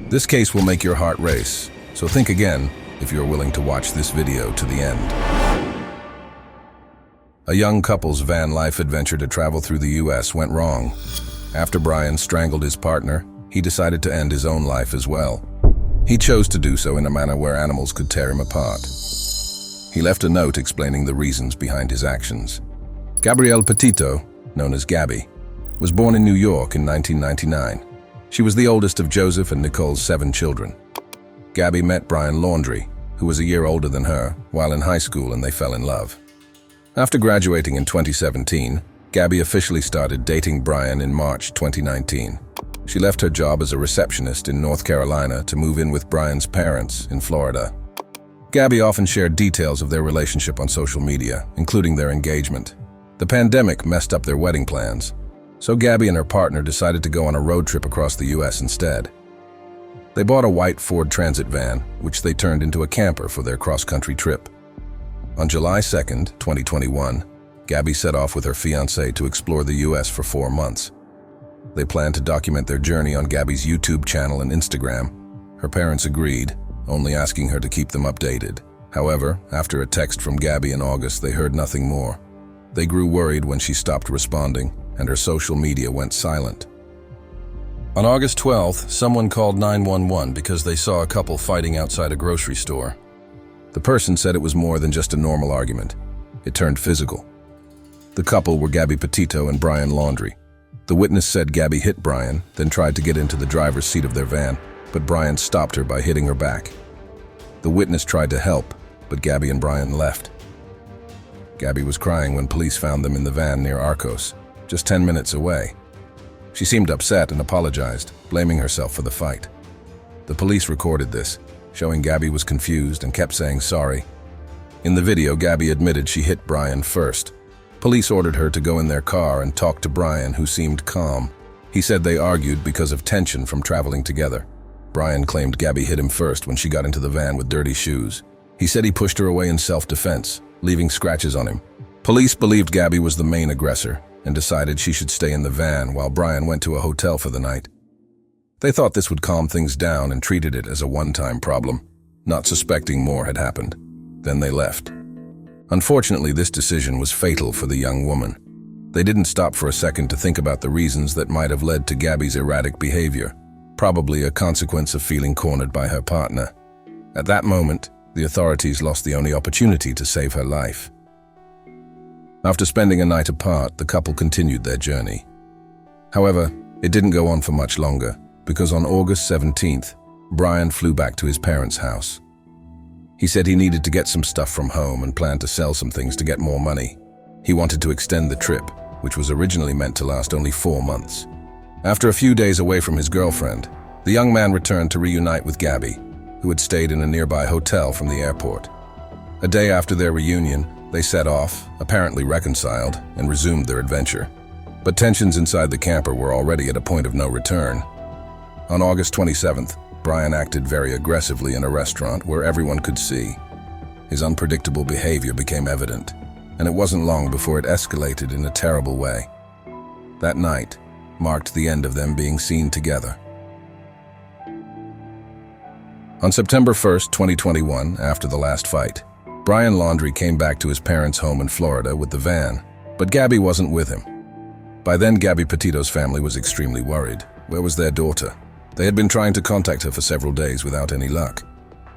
This case will make your heart race, so think again if you're willing to watch this video to the end. A young couple's van life adventure to travel through the US went wrong. After Brian strangled his partner, he decided to end his own life as well. He chose to do so in a manner where animals could tear him apart. He left a note explaining the reasons behind his actions. Gabrielle Petito, known as Gabby, was born in New York in 1999. She was the oldest of Joseph and Nicole's 7 children. Gabby met Brian Laundrie, who was a year older than her, while in high school, and they fell in love. After graduating in 2017, Gabby officially started dating Brian in March 2019. She left her job as a receptionist in North Carolina to move in with Brian's parents in Florida. Gabby often shared details of their relationship on social media, including their engagement. The pandemic messed up their wedding plans, so Gabby and her partner decided to go on a road trip across the US instead. They bought a white Ford Transit van, which they turned into a camper for their cross-country trip. On July 2nd, 2021, Gabby set off with her fiancé to explore the US for 4 months. They planned to document their journey on Gabby's YouTube channel and Instagram. Her parents agreed, only asking her to keep them updated. However, after a text from Gabby in August, they heard nothing more. They grew worried when she stopped responding, and her social media went silent. On August 12th, someone called 911 because they saw a couple fighting outside a grocery store. The person said it was more than just a normal argument. It turned physical. The couple were Gabby Petito and Brian Laundrie. The witness said Gabby hit Brian, then tried to get into the driver's seat of their van, but Brian stopped her by hitting her back. The witness tried to help, but Gabby and Brian left. Gabby was crying when police found them in the van near Arcos, just 10 minutes away. She seemed upset and apologized, blaming herself for the fight. The police recorded this, showing Gabby was confused and kept saying sorry. In the video, Gabby admitted she hit Brian first. Police ordered her to go in their car and talk to Brian, who seemed calm. He said they argued because of tension from traveling together. Brian claimed Gabby hit him first when she got into the van with dirty shoes. He said he pushed her away in self-defense, leaving scratches on him. Police believed Gabby was the main aggressor and decided she should stay in the van while Brian went to a hotel for the night. They thought this would calm things down and treated it as a one-time problem, not suspecting more had happened. Then they left. Unfortunately, this decision was fatal for the young woman. They didn't stop for a second to think about the reasons that might have led to Gabby's erratic behavior, probably a consequence of feeling cornered by her partner. At that moment, the authorities lost the only opportunity to save her life. After spending a night apart, the couple continued their journey. However, it didn't go on for much longer, because on August 17th, Brian flew back to his parents' house. He said he needed to get some stuff from home and planned to sell some things to get more money. He wanted to extend the trip, which was originally meant to last only 4 months. After a few days away from his girlfriend, the young man returned to reunite with Gabby, who had stayed in a nearby hotel from the airport. A day after their reunion, they set off, apparently reconciled, and resumed their adventure. But tensions inside the camper were already at a point of no return. On August 27th, Brian acted very aggressively in a restaurant where everyone could see. His unpredictable behavior became evident, and it wasn't long before it escalated in a terrible way. That night marked the end of them being seen together. On September 1st, 2021, after the last fight, Brian Laundrie came back to his parents' home in Florida with the van, but Gabby wasn't with him. By then, Gabby Petito's family was extremely worried. Where was their daughter? They had been trying to contact her for several days without any luck.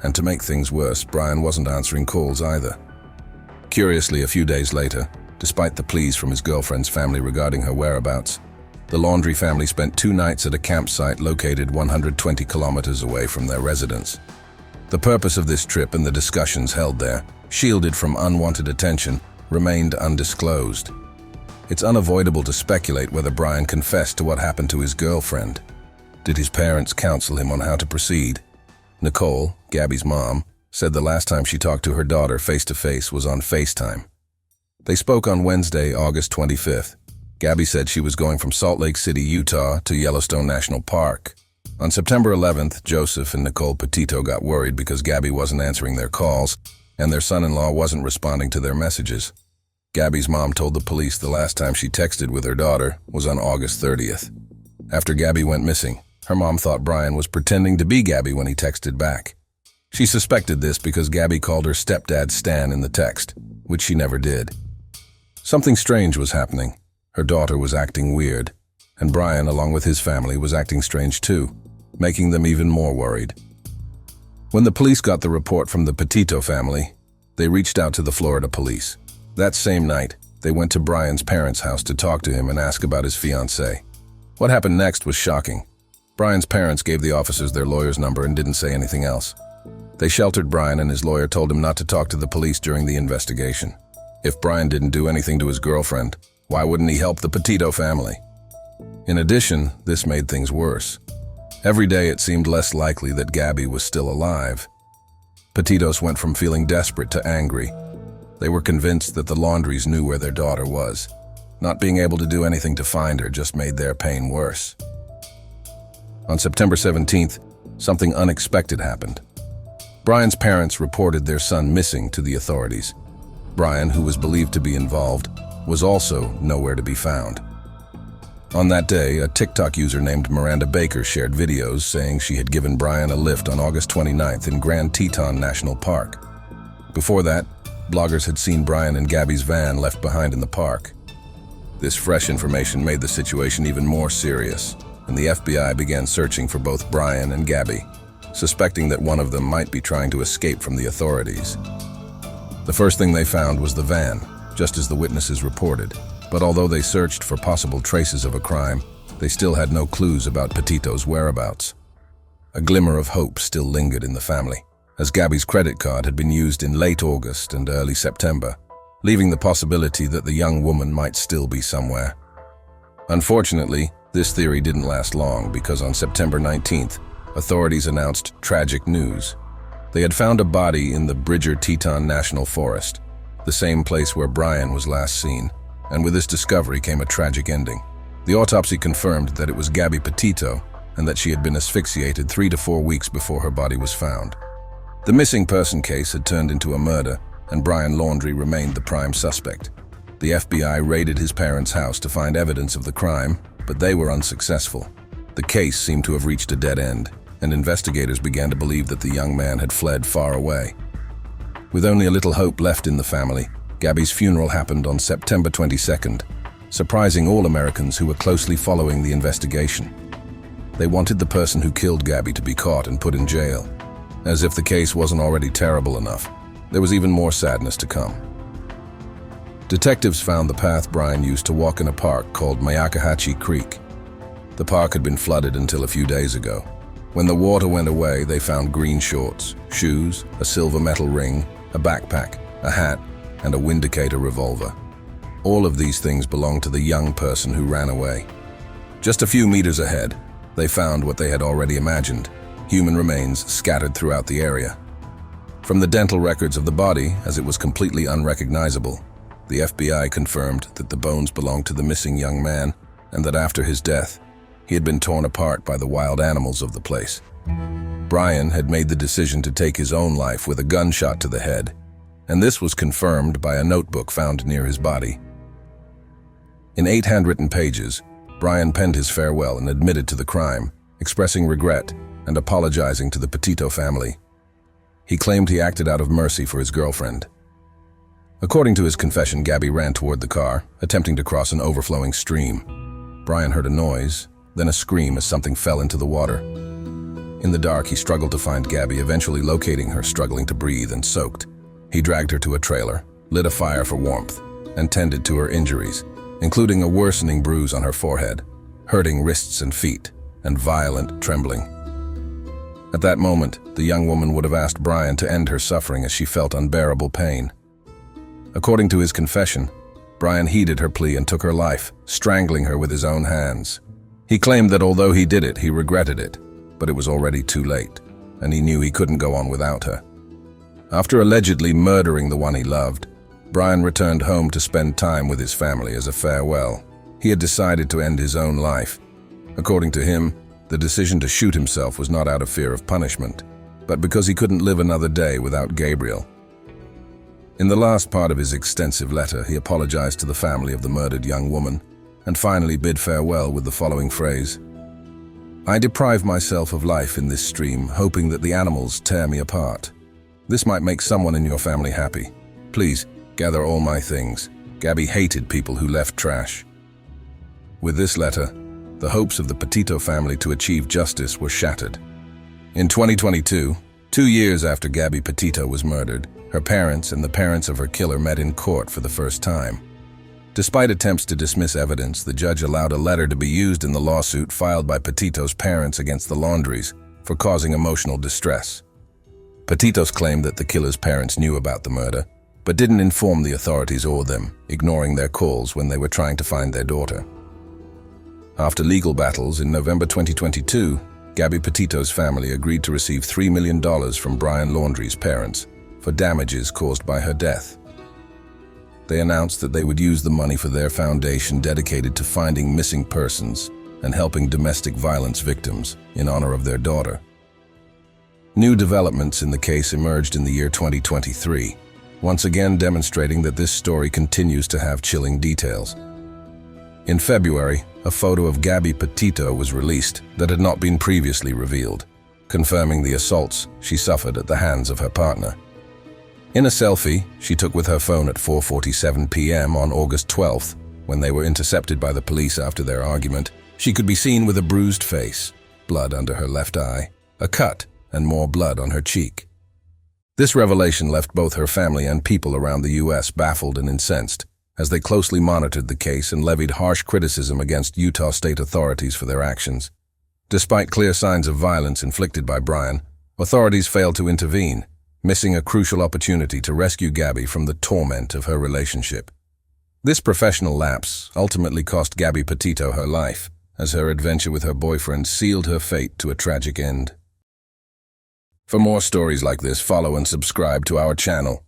And to make things worse, Brian wasn't answering calls either. Curiously, a few days later, despite the pleas from his girlfriend's family regarding her whereabouts, the Laundrie family spent 2 nights at a campsite located 120 kilometers away from their residence. The purpose of this trip and the discussions held there, shielded from unwanted attention, remained undisclosed. It's unavoidable to speculate whether Brian confessed to what happened to his girlfriend. Did his parents counsel him on how to proceed? Nicole, Gabby's mom, said the last time she talked to her daughter face-to-face was on FaceTime. They spoke on Wednesday, August 25th. Gabby said she was going from Salt Lake City, Utah to Yellowstone National Park. On September 11th, Joseph and Nicole Petito got worried because Gabby wasn't answering their calls and their son-in-law wasn't responding to their messages. Gabby's mom told the police the last time she texted with her daughter was on August 30th. After Gabby went missing, Her mom thought Brian was pretending to be Gabby when he texted back. She suspected this because Gabby called her stepdad Stan in the text, which she never did. Something strange was happening. Her daughter was acting weird, and Brian, along with his family, was acting strange too, making them even more worried. When the police got the report from the Petito family, they reached out to the Florida police. That same night, they went to Brian's parents' house to talk to him and ask about his fiancée. What happened next was shocking. Brian's parents gave the officers their lawyer's number and didn't say anything else. They sheltered Brian, and his lawyer told him not to talk to the police during the investigation. If Brian didn't do anything to his girlfriend, why wouldn't he help the Petito family? In addition, this made things worse. Every day it seemed less likely that Gabby was still alive. Petitos went from feeling desperate to angry. They were convinced that the Laundries knew where their daughter was. Not being able to do anything to find her just made their pain worse. On September 17th, something unexpected happened. Brian's parents reported their son missing to the authorities. Brian, who was believed to be involved, was also nowhere to be found. On that day, a TikTok user named Miranda Baker shared videos saying she had given Brian a lift on August 29th in Grand Teton National Park. Before that, bloggers had seen Brian and Gabby's van left behind in the park. This fresh information made the situation even more serious, and the FBI began searching for both Brian and Gabby, suspecting that one of them might be trying to escape from the authorities. The first thing they found was the van, just as the witnesses reported. But although they searched for possible traces of a crime, they still had no clues about Petito's whereabouts. A glimmer of hope still lingered in the family, as Gabby's credit card had been used in late August and early September, leaving the possibility that the young woman might still be somewhere. Unfortunately, this theory didn't last long, because on September 19th, authorities announced tragic news. They had found a body in the Bridger Teton National Forest, the same place where Brian was last seen, and with this discovery came a tragic ending. The autopsy confirmed that it was Gabby Petito and that she had been asphyxiated 3 to 4 weeks before her body was found. The missing person case had turned into a murder, and Brian Laundrie remained the prime suspect. The FBI raided his parents' house to find evidence of the crime, but they were unsuccessful. The case seemed to have reached a dead end, and investigators began to believe that the young man had fled far away. With only a little hope left in the family, Gabby's funeral happened on September 22nd, surprising all Americans who were closely following the investigation. They wanted the person who killed Gabby to be caught and put in jail. As if the case wasn't already terrible enough, there was even more sadness to come. Detectives found the path Brian used to walk in a park called Mayakahatchee Creek. The park had been flooded until a few days ago. When the water went away, they found green shorts, shoes, a silver metal ring, a backpack, a hat, and a Windicator revolver. All of these things belonged to the young person who ran away. Just a few meters ahead, they found what they had already imagined: human remains scattered throughout the area. From the dental records of the body, as it was completely unrecognizable, the FBI confirmed that the bones belonged to the missing young man, and that after his death, he had been torn apart by the wild animals of the place. Brian had made the decision to take his own life with a gunshot to the head, and this was confirmed by a notebook found near his body. In 8 handwritten pages, Brian penned his farewell and admitted to the crime, expressing regret and apologizing to the Petito family. He claimed he acted out of mercy for his girlfriend. According to his confession, Gabby ran toward the car, attempting to cross an overflowing stream. Brian heard a noise, then a scream as something fell into the water. In the dark, he struggled to find Gabby, eventually locating her struggling to breathe and soaked. He dragged her to a trailer, lit a fire for warmth, and tended to her injuries, including a worsening bruise on her forehead, hurting wrists and feet, and violent trembling. At that moment, the young woman would have asked Brian to end her suffering as she felt unbearable pain. According to his confession, Brian heeded her plea and took her life, strangling her with his own hands. He claimed that although he did it, he regretted it, but it was already too late, and he knew he couldn't go on without her. After allegedly murdering the one he loved, Brian returned home to spend time with his family as a farewell. He had decided to end his own life. According to him, the decision to shoot himself was not out of fear of punishment, but because he couldn't live another day without Gabriel. In the last part of his extensive letter, he apologized to the family of the murdered young woman and finally bid farewell with the following phrase: I deprive myself of life in this stream, hoping that the animals tear me apart. This might make someone in your family happy. Please, gather all my things. Gabby hated people who left trash. With this letter, the hopes of the Petito family to achieve justice were shattered. In 2022, 2 years after Gabby Petito was murdered, her parents and the parents of her killer met in court for the first time. Despite attempts to dismiss evidence, the judge allowed a letter to be used in the lawsuit filed by Petito's parents against the Laundries for causing emotional distress. Petito's claimed that the killer's parents knew about the murder, but didn't inform the authorities or them, ignoring their calls when they were trying to find their daughter. After legal battles in November 2022, Gabby Petito's family agreed to receive $3 million from Brian Laundrie's parents for damages caused by her death. They announced that they would use the money for their foundation dedicated to finding missing persons and helping domestic violence victims in honor of their daughter. New developments in the case emerged in the year 2023, once again demonstrating that this story continues to have chilling details. In February, a photo of Gabby Petito was released that had not been previously revealed, confirming the assaults she suffered at the hands of her partner. In a selfie she took with her phone at 4:47 p.m. on August 12th, when they were intercepted by the police after their argument, she could be seen with a bruised face, blood under her left eye, a cut, and more blood on her cheek. This revelation left both her family and people around the U.S. baffled and incensed, as they closely monitored the case and levied harsh criticism against Utah state authorities for their actions. Despite clear signs of violence inflicted by Brian, authorities failed to intervene, missing a crucial opportunity to rescue Gabby from the torment of her relationship. This professional lapse ultimately cost Gabby Petito her life, as her adventure with her boyfriend sealed her fate to a tragic end. For more stories like this, follow and subscribe to our channel.